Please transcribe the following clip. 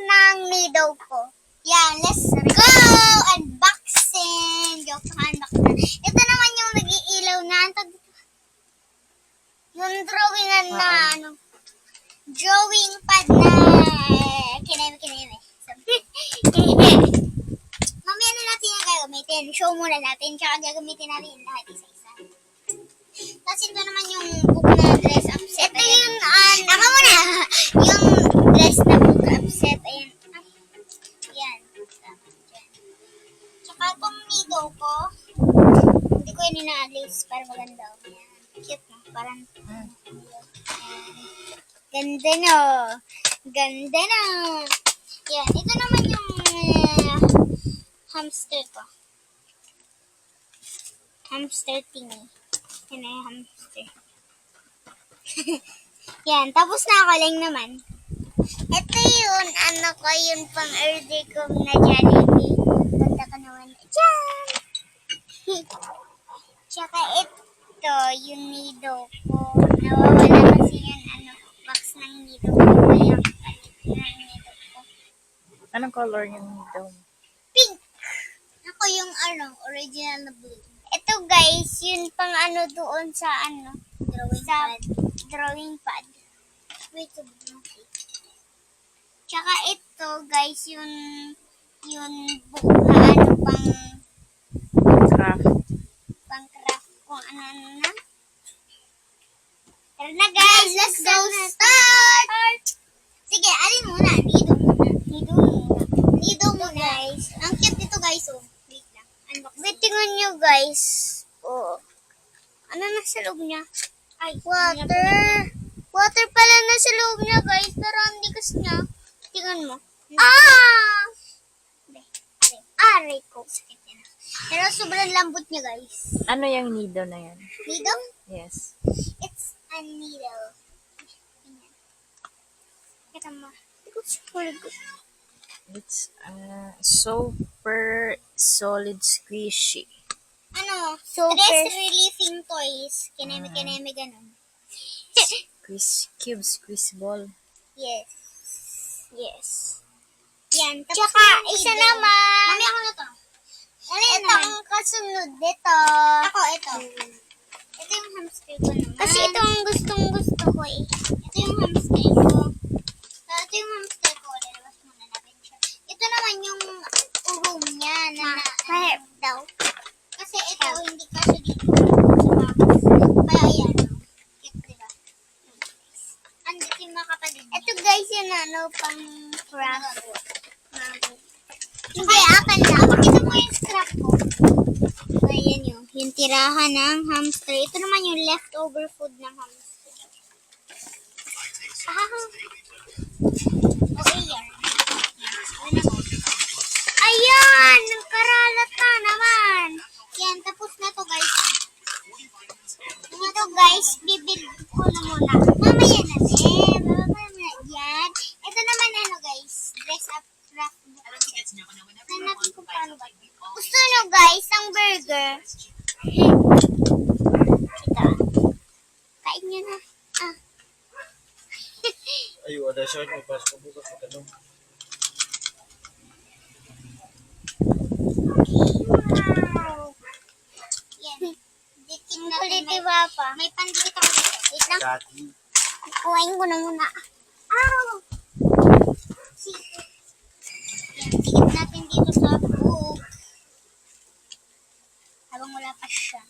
ng nido ko. Yan, let's go! Unboxing! Joke, unbox na. Ito naman yung nag-iilaw na. Yung drawingan na, drawing pad na kineme. Mamaya na natin yung gagamitin. Show muna natin. Tsaka gagamitin natin lahat isa-isa. Tapos ito naman yung book na dress up set. Ito yung, tama mo na! Yung dress na book up set. Ayan. Ayan. Tsaka itong nido ko. Hindi ko yun inaalis para maganda. Ayan. Cute na. Parang, ganda no. Ganda no. Yan. Ito naman yung hamster ko. Hamster thingy. Yan ay hamster. Yan. Tapos na ako lang naman. Ito yun. Ano ko yun pang order ko na Jollibee. Ganda ka naman. Diyan! Tsaka ito yung nido ko. Nawawala kasi yun. Box ng nido ko. Kaya palit ng nido ko. Anong color yung nido? Pink! Ako yung original na blue. Ito guys, yun pang doon sa drawing pad. Wait, okay. Tsaka ito guys, yung book na pang craft kung ano na. Tara na guys, let's go start! Sige, alin muna? Nido muna guys. Ang cute nito guys, oh. Wait lang. Wait, tingnan nyo guys. Oh. Ano na sa loob niya? Ay, water. Water pala na sa loob niya guys. Pero ang digas niya. Tingnan mo. Aray ko. Pero sobrang lambot niya guys. Ano yung nido na yan? Nido? Yes. It's a needle. Kita mo. It's really good. It's super solid squishy. Stress relieving toys. Kineme ganun. Squeeze ball. Yes. Yan. Tsaka, isa naman. Mami, ako na to. Ito ang kasunod dito. Ako, ito. Ito yung hamster ko naman. Kasi ito ang gustong-gusto ko eh. Ito yung hamster ko. Ito yung hamster ko. Lalabas muna natin siya. Ito naman yung room niya na daw. Kasi ito, hindi kasi dito. Kaya ayan. Cute, diba? Andito yung mga kapatid. Ito guys, yun pang craft. Hindi, akin na. Pakita mo yung scrap ko. Ayan yung tirahan ng hamster. Ito naman yung leftover food ng hamster. Okay, yan. Ayan! Nagkaralat na naman. Yan, tapos na to guys. Ito guys, bibig ko na muna. Mamaya na din. Yan. Ito naman guys, dress up craft book. Natin kung paano ba. Gusto nyo guys, ang burger. Ito. Kain nyo na. Ayo, ada siya. Pasok mo bukas sa tanong. Wow. Yan. Dikin na rin. May pandikit ako dito. Wait lang. Dati. Kuhain ko na muna. Yan. Dikit natin dito sa book. Habang wala pa siya.